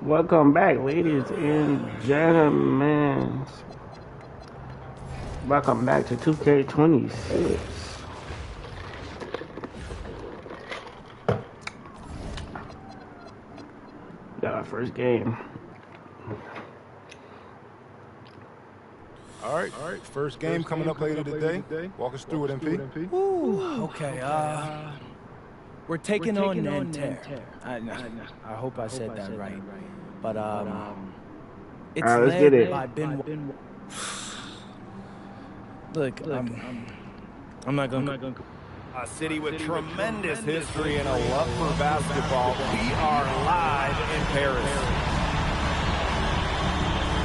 Welcome back, ladies and gentlemen. Welcome back to 2K26. Got our first game. All right. First game coming up later today. Walk us through it, MP. Ooh, okay. We're taking on Nanterre. I hope I said that right. But it's let's get it. led by Ben. Look, I'm not gonna. A city with tremendous history and a love for basketball. We are live in Paris.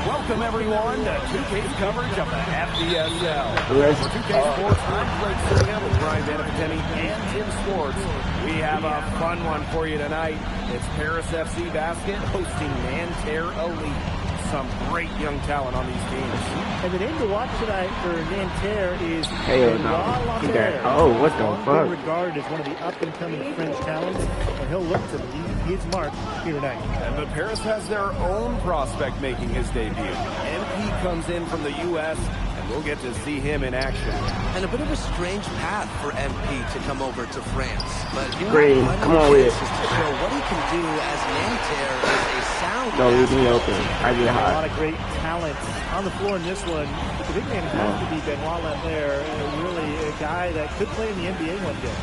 Welcome everyone to 2K's coverage of the FDSL. For 2K Sports, I'm Blake Singer with Brian Vanapatemi and Tim Sports. We have a fun one for you tonight. It's Paris FC Basket hosting Nanterre Elite. Some great young talent on these teams. And the name to watch tonight for Nanterre is Benoit Lambert. Oh, what the fuck? Regarded as one of the up-and-coming French talents, and he'll look to leave his mark here tonight. But Paris has their own prospect making his debut. MP comes in from the U.S., and we'll get to see him in action. And a bit of a strange path for MP to come over to France. But Green, come on with it. To show what he can do as Nanterre is a sound. Don't leave me open. I get A hot. lot of great talent on the floor in this one. But the big man has to be Benoit Lambert, really a guy that could play in the NBA one day.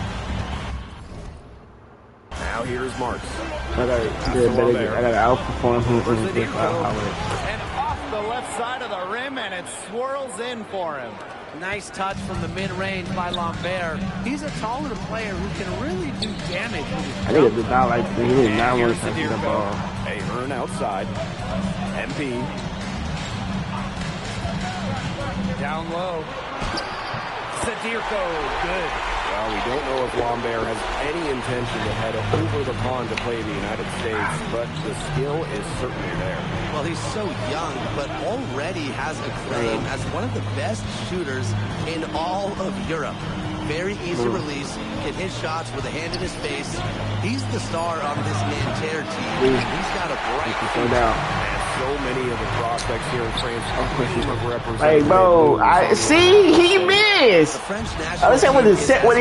Now here's Marks. I gotta outperform him in this And off the left side of the rim, and it swirls in for him. Nice touch from the mid-range by Lambert. He's a taller player who can really do damage. I think it did not like he did not want to touch the ball. Ahern outside. MP. Down low. Sadirko, good. Well, we don't know if Lambert has any intention to head over the pond to play in the United States, but the skill is certainly there. Well, he's so young, but already has a claim as one of the best shooters in all of Europe. Very easy release, can hit shots with a hand in his face. He's the star on this Nanterre team. He's got a bright future. So many of the prospects here in France have represented. Hey, bro, I see he missed. I was saying what do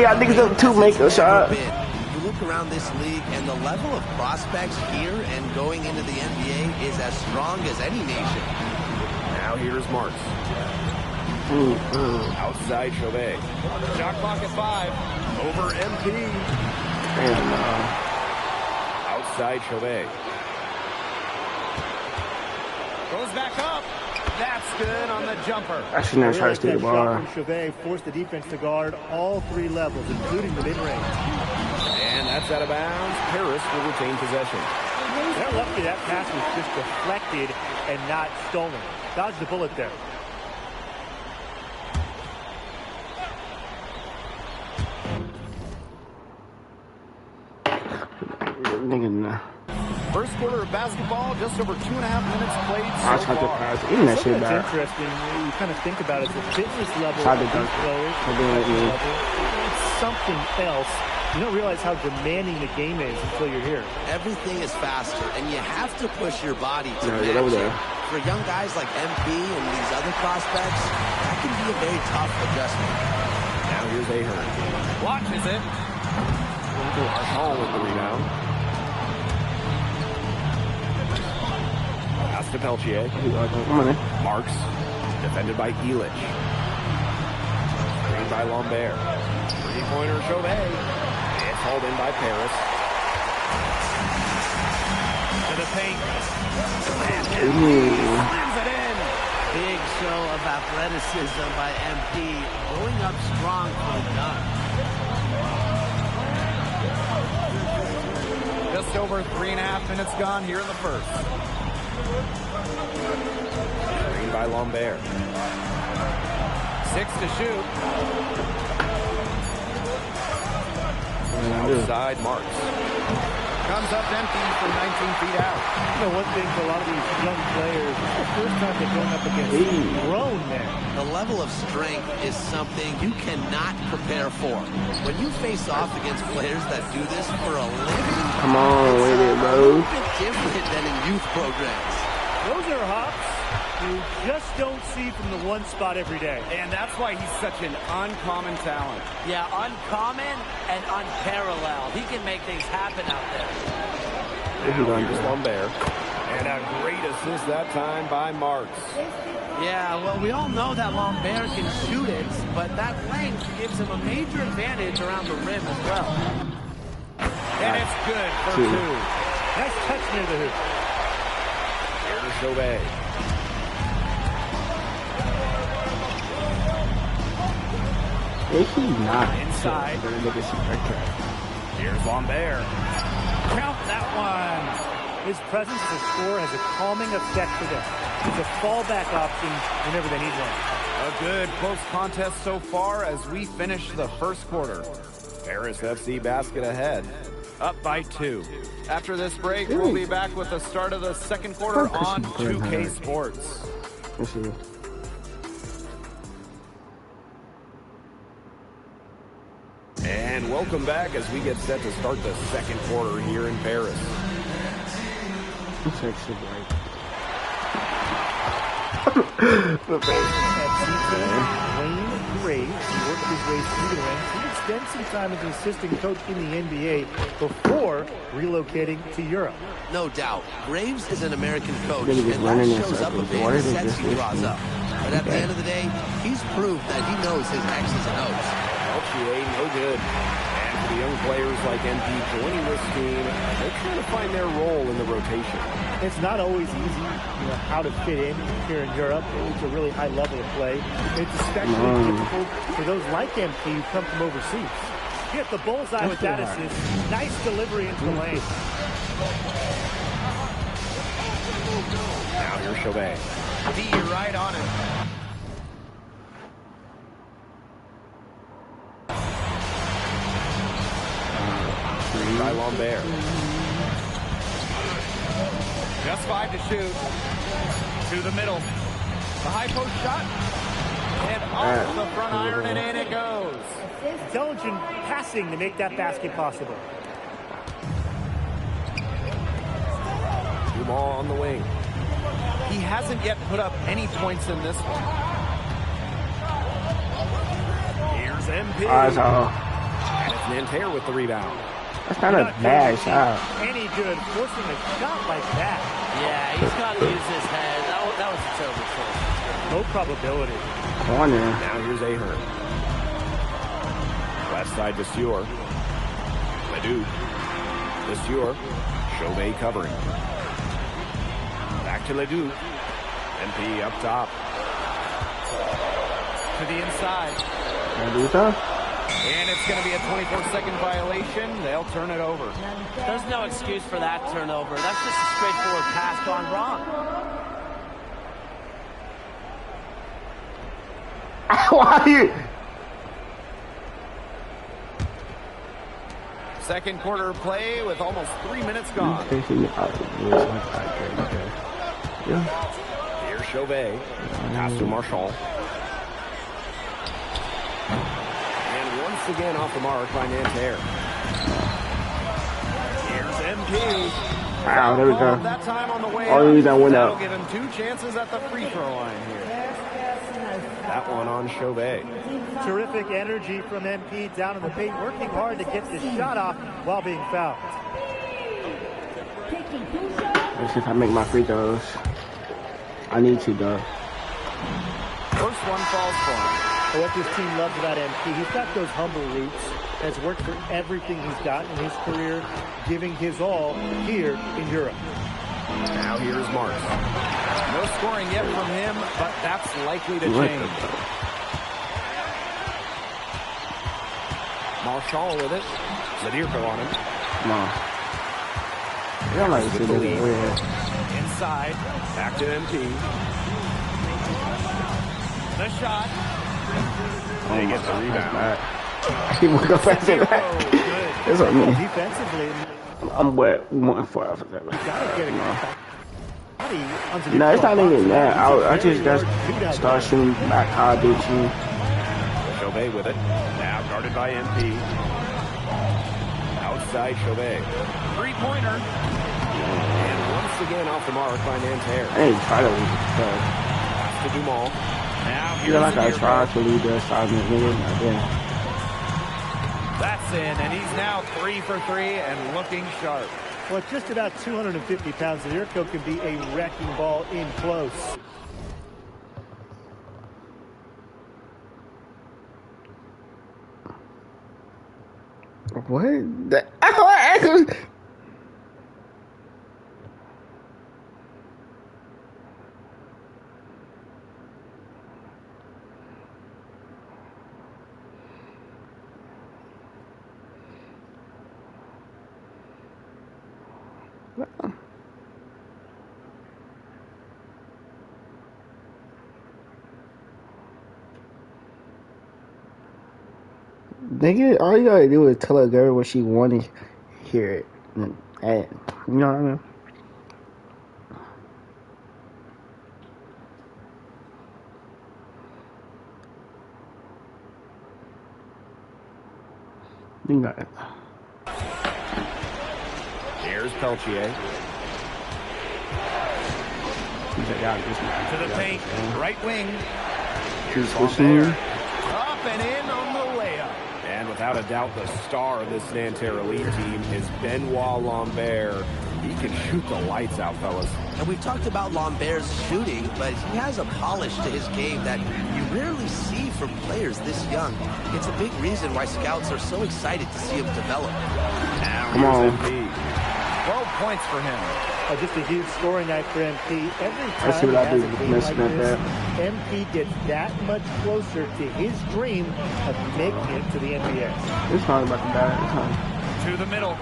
y'all niggas up to make a shot? You look around this league, and the level of prospects here and going into the NBA is as strong as any nation. Now here's Marks. Outside Chauvet. Shot clock at 5. Over MP. Outside Chauvet. Goes back up. That's good on the jumper. I should never try to steal the ball. Chauvet forced the defense to guard all three levels, including the mid-range. And that's out of bounds. Paris will retain possession. They're lucky that pass was just deflected and not stolen. Dodged the bullet there. First quarter of basketball, just over 2.5 minutes played I so tried to far. pass. Even that shit back. Interesting. You kind of think about it, the fitness level Tried of to these dunk. players. It's something else. You don't realize how demanding the game is until you're here. Everything is faster, and you have to push your body to Yeah, match over it. there. For young guys like MP and these other prospects, that can be a very tough adjustment. Now here's Ahern. Watches it. Marshall with the rebound. Pass to Peltier. Come on in. Marks. Defended by Elich. Screened by Lambert. Three-pointer Chauvet. It's hauled in by Paris. To the paint. Slams it in. Big show of athleticism by MP, going up strong for the dunk. Just over 3.5 minutes gone here in the first. Screened by Lambert. 6 to shoot. Outside Marks. Comes up empty from 19 feet out. You know, one thing for a lot of these young players, it's the first time they're going up against grown men. The level of strength is something you cannot prepare for. When you face off against players that do this for a living, come on with it, bro. It's a bit different than in youth programs. Those are hops you just don't see from the one spot every day. And that's why he's such an uncommon talent. Yeah, uncommon and unparalleled. He can make things happen out there. Here's Lambert. And a great assist that time by Marks. Yeah, well, we all know that Lambert can shoot it, but that length gives him a major advantage around the rim as well. And it's good for two. Nice touch near the hoop. Here's Chauvet. Is he not? Inside. Here's Lambert. Count that one. His presence as a scorer has a calming effect for them. It's a fallback option whenever they need one. A good close contest so far as we finish the first quarter. Paris FC basket ahead, up by 2. After this break, we'll be back with the start of the second quarter on 2K Sports. And welcome back as we get set to start the second quarter here in Paris. Wayne Graves, he worked his way through the ranks. He would spend some time as an assistant coach in the NBA before relocating to Europe. No doubt. Graves is an American coach, and that shows up a bit in the sets he draws up. But at the end of the day, he's proved that he knows his X's and O's. LTA, no good. And for the young players like MP joining this team, they're trying to find their role in the rotation. It's not always easy, how to fit in here in Europe. It's a really high level of play. It's especially difficult for those like MP who come from overseas. Get the bullseye with that assist. Nice delivery into the lane. Now here's Chauvet. D right on it. By Lambert. Just 5 to shoot. To the middle. The high post shot. And off the front iron, and in it goes. Intelligent passing to make that basket possible. Dumas on the wing. He hasn't yet put up any points in this one. Here's MP. And it's Nanterre with the rebound. That's not a bad shot. Any good forcing a shot like that. Yeah, he's got to use his head. That was a terrible choice. No probability. Corner. Now here's Ahern. Left side to Stewart. Ledoux. To Stewart. Chauvet covering. Back to Ledoux. MP up top. To the inside. And it's going to be a 24-second violation. They'll turn it over. There's no excuse for that turnover. That's just a straightforward pass gone wrong. Why are you? Second quarter play with almost 3 minutes gone. Here's Chauvet. Pass to Marchand. And once again off the mark by Nanterre. Here's MP. Wow, there we go. That time on the way All these that went out. That'll give him 2 chances at the free throw line here. That one on Chauvet. Terrific energy from MP down in the paint, working hard to get the shot off while being fouled. Let's see if I make my free throws. I need to, though. First one falls for him. But what this team loves about MP, he's got those humble roots. Has worked for everything he's got in his career, giving his all here in Europe. Now here's Marks. No scoring yet from him, but that's likely to change. Marchand with it. Zadirko on him. Come on. You don't like to see this. Inside. Back to MP. The shot. They get the rebound. He will go fast at that. That's what I mean. Defensively, I'm wet. 1-4. No, it's not even that. I just got to start shooting back how I did you. Chauvet with it. Now guarded by MP. Outside Chauvet. Three-pointer. And once again off the mark by Nanterre. I ain't try to leave it. Pass to Dumal. Now here's like I tried to leave the assignment. That's in, and he's now 3 for 3 and looking sharp. Well, at just about 250 pounds, Zirko can be a wrecking ball in close. What? Nigga, all you gotta do is tell a girl what she wanted to hear it. And, you know what I mean? You got it. Here's Peltier. To the paint, right wing. Here's Lambert. Up and in on the layup. And without a doubt, the star of this Nanterre Elite team is Benoit Lambert. He can shoot the lights out, fellas. And we've talked about Lambert's shooting, but he has a polish to his game that you rarely see from players this young. It's a big reason why scouts are so excited to see him develop. Now come on. MP. 12 points for him. Just a huge scoring night for MP. Every time I see what I do. he has a game like this, MP gets that much closer to his dream of making it to the NBA. It's not about to die. To the middle.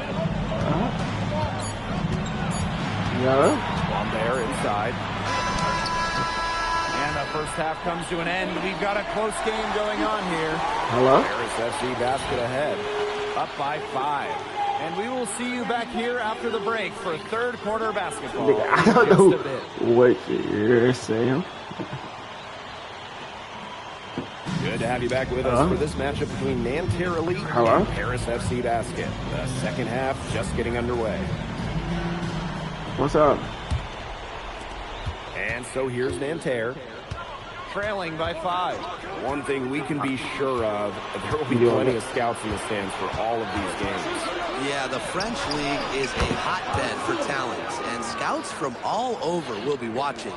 Yeah. Lambert inside. And the first half comes to an end. We've got a close game going on here. Hello? Paris FC basket ahead. Up by 5. And we will see you back here after the break for third quarter basketball. I don't know what you're saying. Good to have you back with us for this matchup between Nanterre Elite and Paris FC Basket. The second half just getting underway. What's up? And so here's Nanterre, trailing by 5. One thing we can be sure of, there will be plenty of scouts in the stands for all of these games. Yeah, the French League is a hotbed for talent, and scouts from all over will be watching.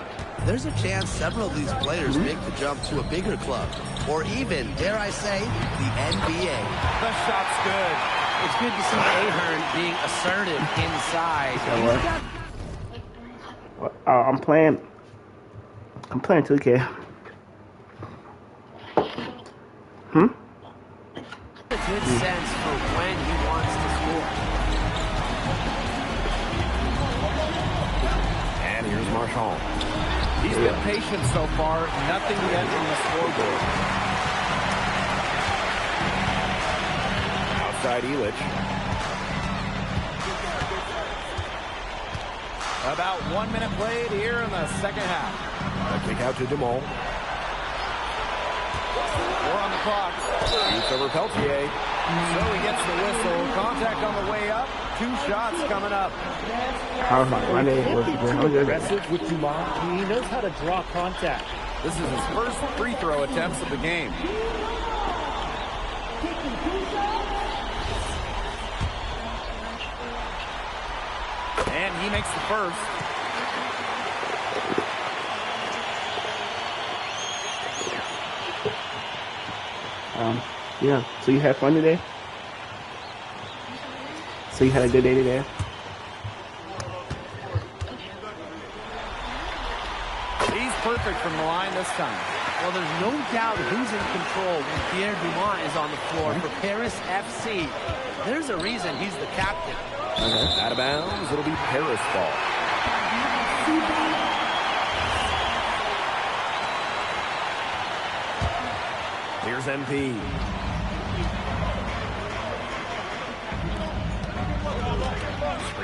There's a chance several of these players make the jump to a bigger club, or even, dare I say, the NBA. The shot's good. It's good to see Ahern being assertive inside. I'm playing 2K. A good sense for when he wants to score. And here's Marchand. He's been patient so far. Nothing yet from the scoreboard. Outside Elich. About 1 minute played here in the second half. A kick out to Dumal. 4 on the clock. Shoots over Peltier. So he gets the whistle. Contact on the way up. 2 shots coming up. My name was aggressive with Dumas. He knows how to draw contact. This is his first free throw attempts of the game. And he makes the first. Yeah, so you had fun today? So you had a good day today? He's perfect from the line this time. Well, there's no doubt who's in control when Pierre Dumont is on the floor for Paris FC. There's a reason he's the captain. Out of bounds, it'll be Paris ball. Here's MP.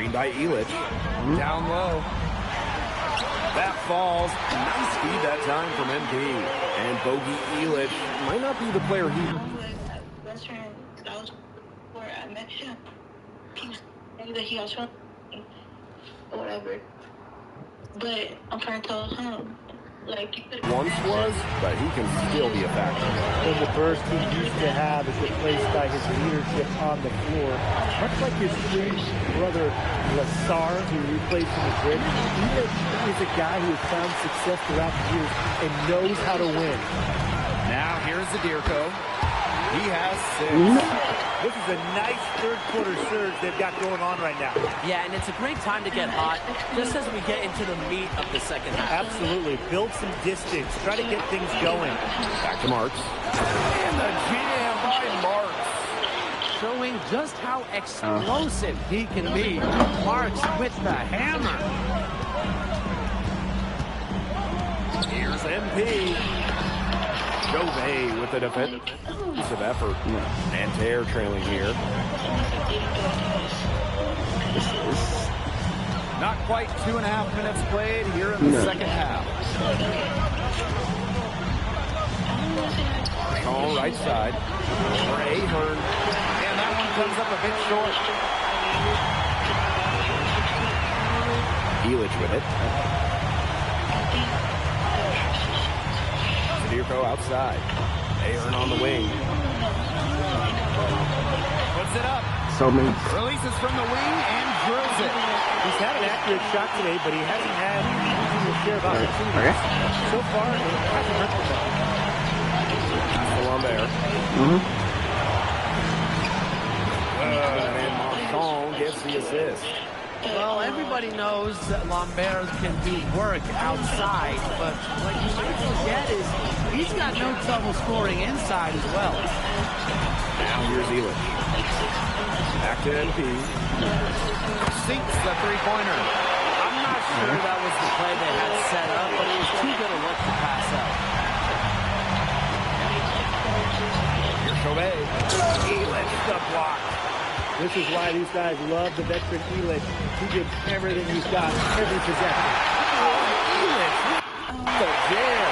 Screen by Elich. Down low. That falls. Nice feed that time from MP. And Bogey Elich might not be the player he... Western College where I met him. He was saying that he was from or whatever. But I'm trying to tell him, like, once was, but he can still be a factor. And the burst he used to have is replaced by his leadership on the floor. Much like his twin brother Lassar, who replaced him at Grid, he is a guy who has found success throughout the years and knows how to win. Now here's Zadirko. He has 6. This is a nice third-quarter surge they've got going on right now. Yeah, and it's a great time to get hot, just as we get into the meat of the second half. Absolutely. Build some distance. Try to get things going. Back to Marks. And the jam by Marks. Showing just how explosive he can be. Marks with the hammer. Here's MP. Chauvet with the defensive effort. Nanterre trailing here. Not quite 2.5 minutes played here in the second half. Marshall right side for Ahern. And that one comes up a bit short. Elich with it. Zadirko outside. Ahern on the wing. Puts it up. So many. Releases from the wing and drills it. He's had an accurate shot today, but he hasn't had a share of opportunities. So far, it hasn't hurt the ball. Pass to Lambert. And Marchand gets the assist. Well, everybody knows that Lambert can do work outside, but what you might forget is he's got no trouble scoring inside as well. Now here's Elich. Back to NP. Sinks the three-pointer. I'm not sure that was the play they had set up, but it was too good a look to pass up. Here's Chauvet. Elich the block. This is why these guys love the veteran Elich. He gives everything he's got, every possession. Elich. The jam.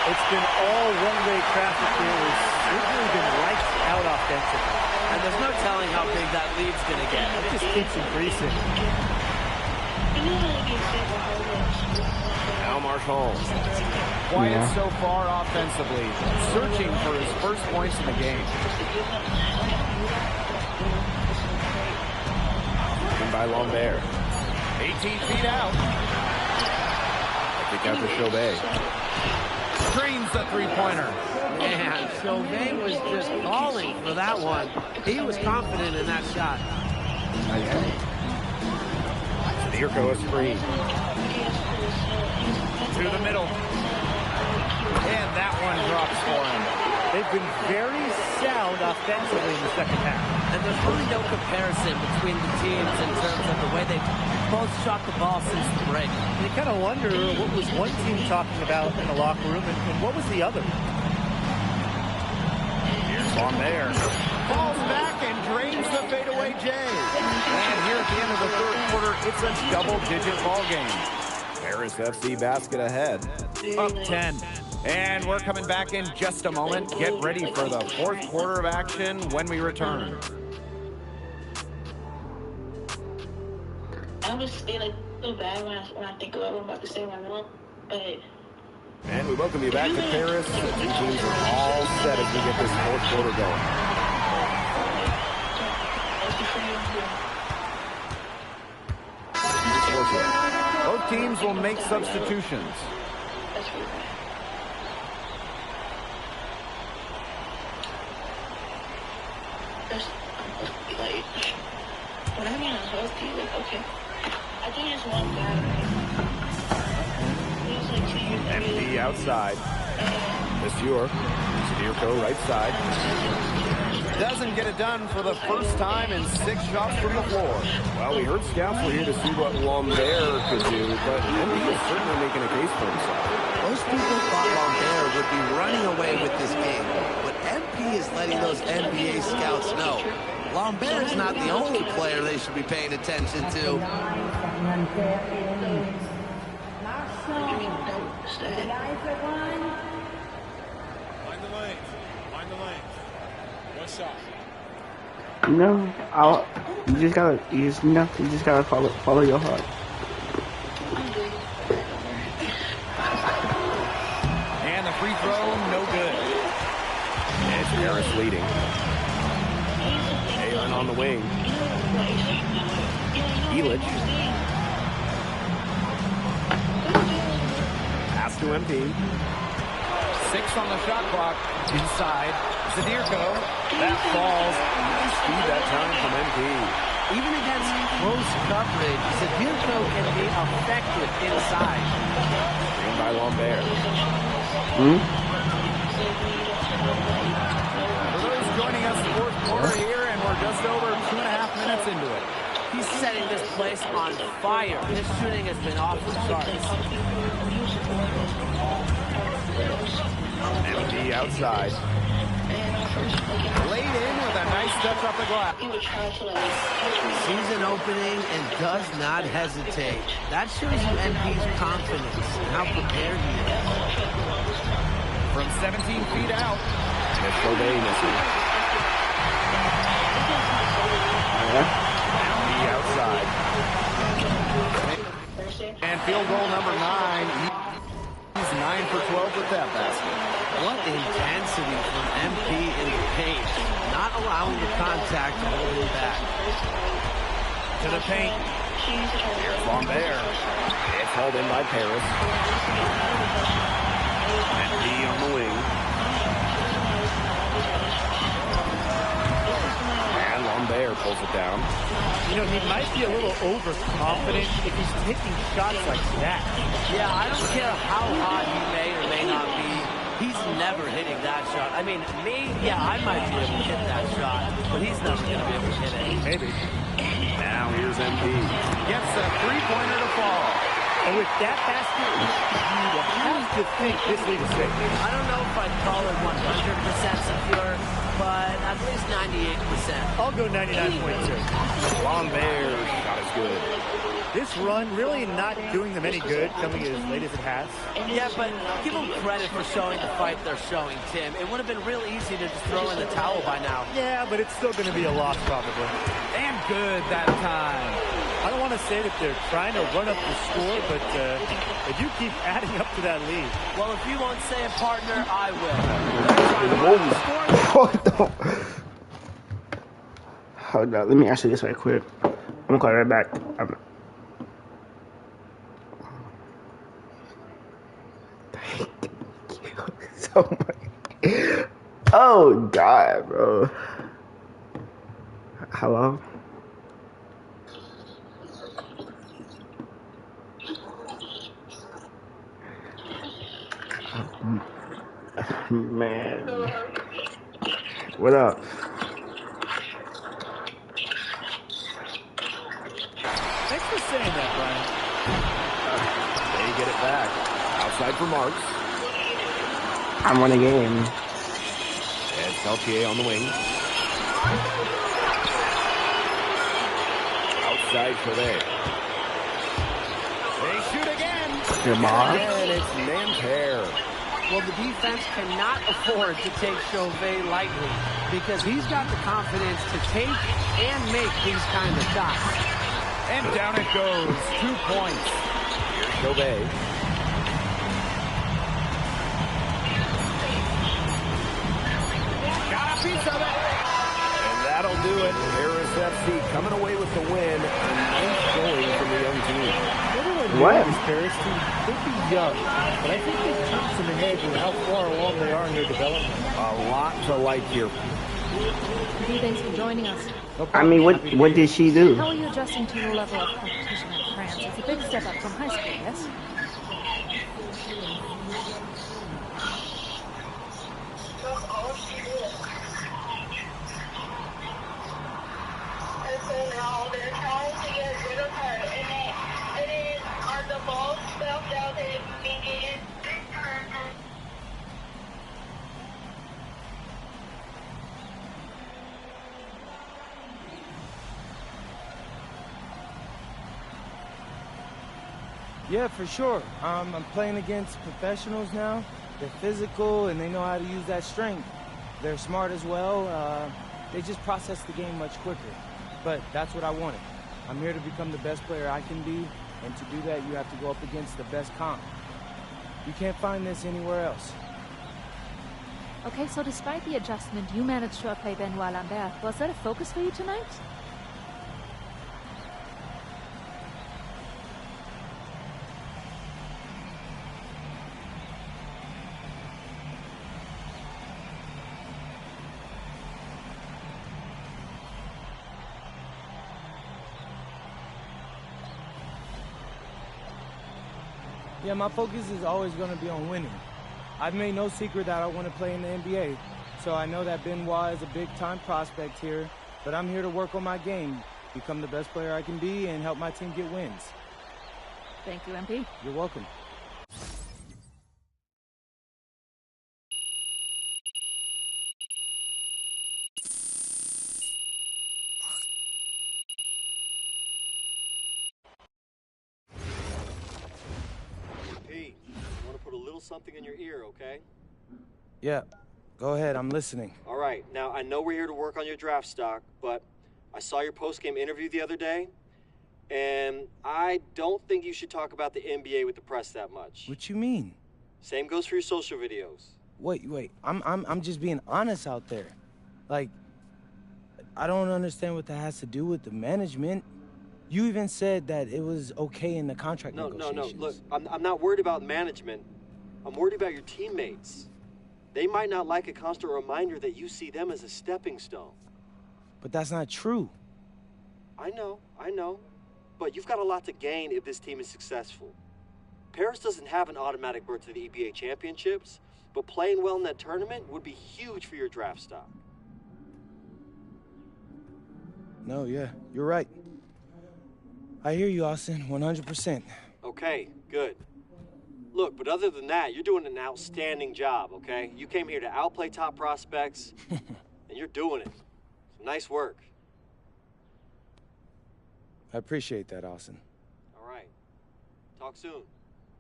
It's been all one-way traffic here. It's really been lights out offensively. And there's no telling how big that lead's going to get. It just keeps increasing. Now Marshall. Quiet so far offensively. Searching for his first points in the game. By Lambert. 18 feet out. Kick out to Chauvet. Screens the three-pointer. Man, Chauvet was just calling for that one. He was confident in that shot. Zadirko a screen. To the middle. And that one drops for him. They've been very sound offensively in the second half. And there's really no comparison between the teams in terms of the way they both shot the ball since the break. You kind of wonder what was one team talking about in the locker room and what was the other. Here's Lambert. Falls back and drains the fadeaway J. And here at the end of the third quarter, it's a double-digit ball game. Paris FC basket ahead. Up 10. And we're coming back in just a moment. Get ready for the fourth quarter of action when we return. I was like so bad when I think about what I'm about to say right now, but. And we welcome you back to Paris. The two teams are all set as we get this fourth quarter going. Both teams will make substitutions. Like, when I'm in a healthy, like, okay, I think it's one guy, he was like 2 years old. Empty outside. Monsieur. Zadirko right side. Doesn't get it done for the first time in 6 shots from the floor. Well, we heard scouts were here to see what Lambert could do, but Empty is certainly making a case for himself. Most people thought Lambert would be running away with this game, but MP is letting those NBA scouts know Lambert is not the only player they should be paying attention to. Find the lane. One shot. No, you just gotta follow your heart. And the free throw, no good. It's Harris leading. Jalen on the wing. Elich. Pass to MP. 6 on the shot clock. Inside. Zadirko. That falls. Speed that time from MP. Even against close coverage, Zadirko can be effective inside. Screen by Lambert. For those joining us, fourth quarter here, and we're just over 2.5 minutes into it. He's setting this place on fire. His shooting has been off the charts. MP outside. Laid in with a nice touch off the glass. Sees an opening and does not hesitate. That shows you MP's confidence and how prepared he is. From 17 feet out. It's Chauvet missing. MP outside. And field goal number 9. He's 9 for 12 with that basket. What intensity from MP in the paint. Not allowing the contact to hold him back. To the paint. Here's Lambert. It's hauled in by Paris. MP on the wing. And Lambert pulls it down. You know, he might be a little overconfident if he's taking shots like that. Yeah, I don't care how hot he may or may not be. He's never hitting that shot. I mean, I might be able to hit that shot, but he's never going to be able to hit it. Maybe. Now here's MP. Gets a three-pointer to fall. And with that basket, you have to think this lead is safe. I don't know if I'd call it 100% secure, but at least 98%. I'll go 99.2. Lambert shot is good. This run really not doing them any good, coming as late as it has. Yeah, but give them credit for showing the fight they're showing, Tim. It would have been real easy to just throw in the towel by now. Yeah, but it's still going to be a loss probably. And good that time. I don't want to say that they're trying to run up the score, but if you keep adding up to that lead. Well, if you won't say it, partner, I will. Hold on. Hold on. Let me answer this right quick. I'm going to call right back. Thank you so much. Oh, God, bro. Hello? Man. What up? Thanks for saying that, Brian. They get it back. Outside for Marks. I'm on a game. It's Peltier on the wing. Outside for there. They shoot again. Your mom? And it's Nanterre. Well, the defense cannot afford to take Chauvet lightly because he's got the confidence to take and make these kind of shots. And down it goes. 2 points. Here's Chauvet. Got a piece of it. And that'll do it. Paris FC coming away with the win. A nice going from the young team. What? This Paris team could be young, but I think they've come some ahead with how far along they are in their development. A lot to like here. Thanks for joining us. I mean, what did she do? How are you adjusting to the level of competition in France? It's a big step up from high school, yes? Now they're trying to get rid of her, and it is on the ball spelled out that it begins. Yeah, for sure. I'm playing against professionals now. They're physical, and they know how to use that strength. They're smart as well. They just process the game much quicker. But that's what I wanted. I'm here to become the best player I can be, and to do that, you have to go up against the best comp. You can't find this anywhere else. Okay, so despite the adjustment, you managed to outplay Benoit Lambert. Was that a focus for you tonight? Yeah, my focus is always going to be on winning. I've made no secret that I want to play in the NBA, so I know that Benoit is a big-time prospect here, but I'm here to work on my game, become the best player I can be, and help my team get wins. Thank you, MP. You're welcome. Pete, I want to put a little something in your ear, okay? Yeah, go ahead, I'm listening. All right, now I know we're here to work on your draft stock, but I saw your post-game interview the other day, and I don't think you should talk about the NBA with the press that much. What you mean? Same goes for your social videos. Wait, I'm just being honest out there. Like, I don't understand what that has to do with the management. You even said that it was okay in the contract negotiations. No, look, I'm not worried about management. I'm worried about your teammates. They might not like a constant reminder that you see them as a stepping stone. But that's not true. I know. But you've got a lot to gain if this team is successful. Paris doesn't have an automatic berth to the EBA championships, but playing well in that tournament would be huge for your draft stock. No, yeah, you're right. I hear you, Austin, 100%. Okay, good. Look, but other than that, you're doing an outstanding job, okay? You came here to outplay top prospects, and you're doing it. So nice work. I appreciate that, Austin. All right. Talk soon.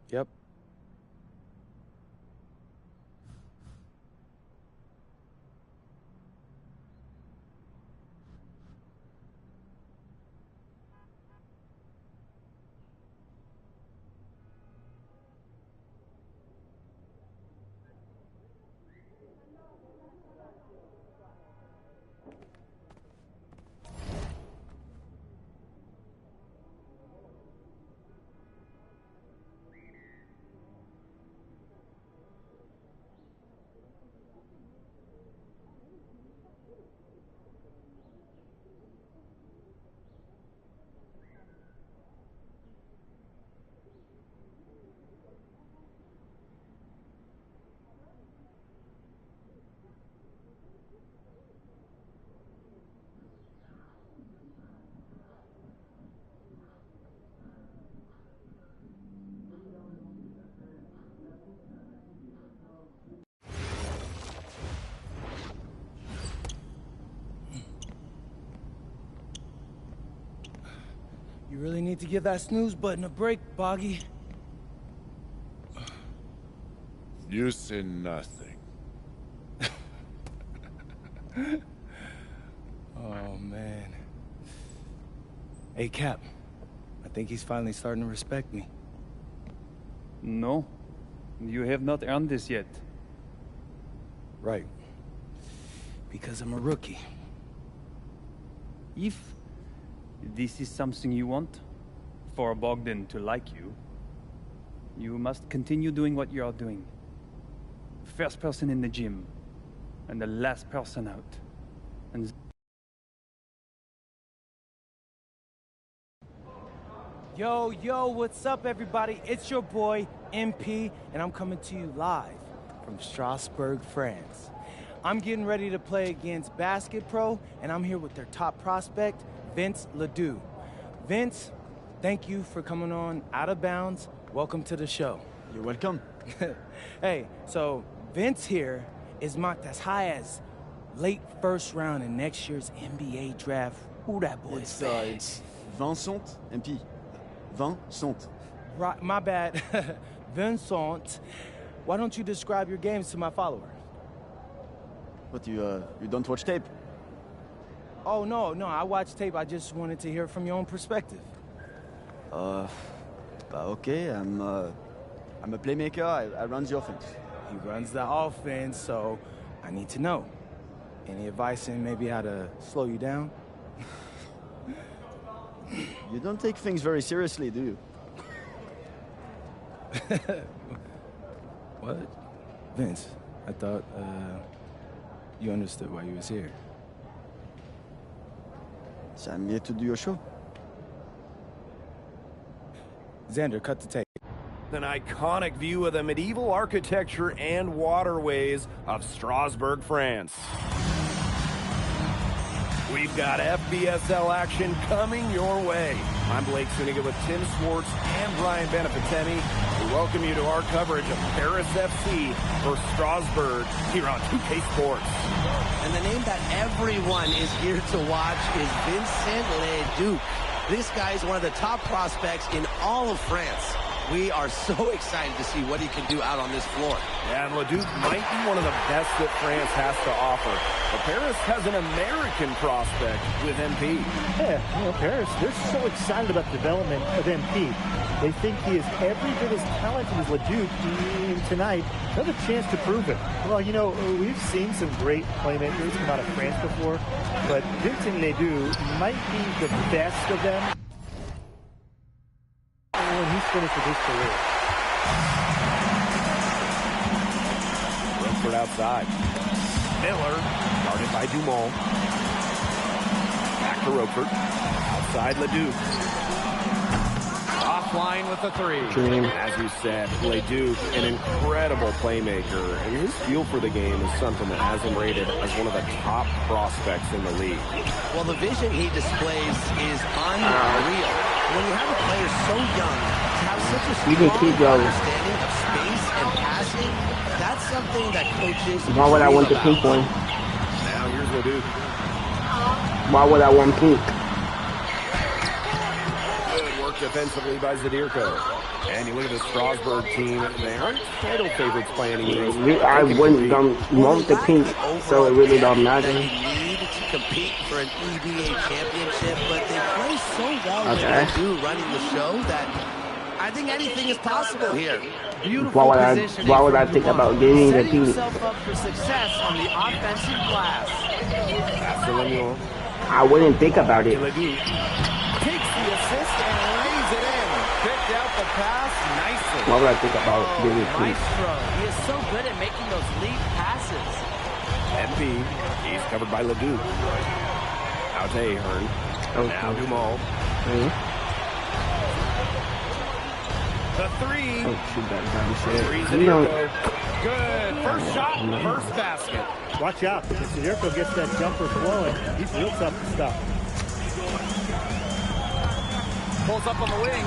Yep. You really need to give that snooze button a break, Boggy. You say nothing. Oh, man. Hey, Cap. I think he's finally starting to respect me. No. You have not earned this yet. Right. Because I'm a rookie. If this is something you want, for Bogdan to like you, you must continue doing what you are doing. First person in the gym, and the last person out. And Yo, what's up, everybody? It's your boy, MP, and I'm coming to you live from Strasbourg, France. I'm getting ready to play against Basket Pro, and I'm here with their top prospect, Vince Ledoux. Vince, thank you for coming on Out of Bounds. Welcome to the show. You're welcome. Hey, so Vince here is mocked as high as late first round in next year's NBA draft. Ooh, that boy is bad. It's Vincent, MP. Vincent. Right, my bad. Vincent, why don't you describe your games to my followers? What, you don't watch tape? Oh, no, I watch tape. I just wanted to hear from your own perspective. Okay, I'm a playmaker. I run the offense. He runs the offense, so I need to know. Any advice in maybe how to slow you down? You don't take things very seriously, do you? What? Vince, I thought, you understood why you was here. So I'm here to do your show. Xander, cut the tape. An iconic view of the medieval architecture and waterways of Strasbourg, France. We've got FBSL action coming your way. I'm Blake Suniga with Tim Swartz and Brian Benefitemi. We welcome you to our coverage of Paris FC for Strasbourg here on 2K Sports. And the name that everyone is here to watch is Vincent Leduc. This guy is one of the top prospects in all of France. We are so excited to see what he can do out on this floor. Yeah, and Leduc might be one of the best that France has to offer. But Paris has an American prospect with MP. Yeah, Paris, they're so excited about the development of MP. They think he is every bit as talented as Leduc, and tonight, another chance to prove it. Well, we've seen some great playmakers come out of France before, but Vincent Leduc might be the best of them when he's finished with his career. Rutherford outside. Miller, guarded by Dumont. Back to Roquefort. Outside Leduc. Offline with the three. As you said, Leduc, an incredible playmaker, and his feel for the game is something that has him rated as one of the top prospects in the league. Well, the vision he displays is unreal. When you have a player so young, to have such a strong understanding of space and passing, that's something that coaches... Why would I want the pink one? Now here's Leduc. Why would I want pink? Good work defensively by Zadirko. And you look at the Strasbourg team, they aren't title favorites by any means. I wouldn't want the pink, so it really don't matter. Compete for an EBA championship, but they play so well what they do running the show that I think anything is possible here. Beautiful positioning. Why would I think about getting the pink? Yourself up for success on the offensive glass. I wouldn't think about it. Takes the assist and lays it in. Picked out the pass nicely. Why would I think about getting the pink? Maestro, he is so good at making those lead passes. MP, he's covered by Leduc. Out to Ahern. Now Dumont. The three. Three's in good. First shot, first basket. Watch out. If Zadirko gets that jumper flowing, he's real tough to stop. Pulls up on the wing.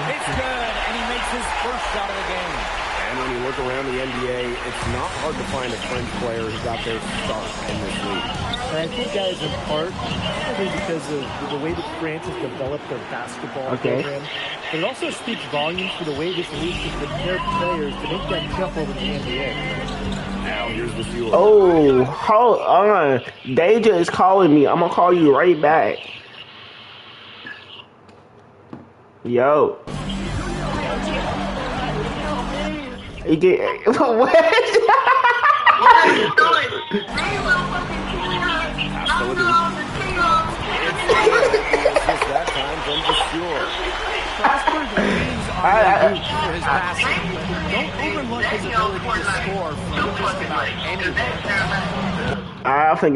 It's good, and he makes his first shot of the game. And when you look around the NBA, it's not hard to find a French player who got their start in this league. And I think that is in part because of the way that France has developed their basketball program. But it also speaks volumes for the way this league can prepare players to make that jump over to the NBA. Now here's the fuel. Oh, hold on. Deja is calling me. I'm going to call you right back. Yo. He get what? That time from the shore. Strasbourg leans on Leduc for his passing, but don't overlook his ability to score from just about anywhere. I think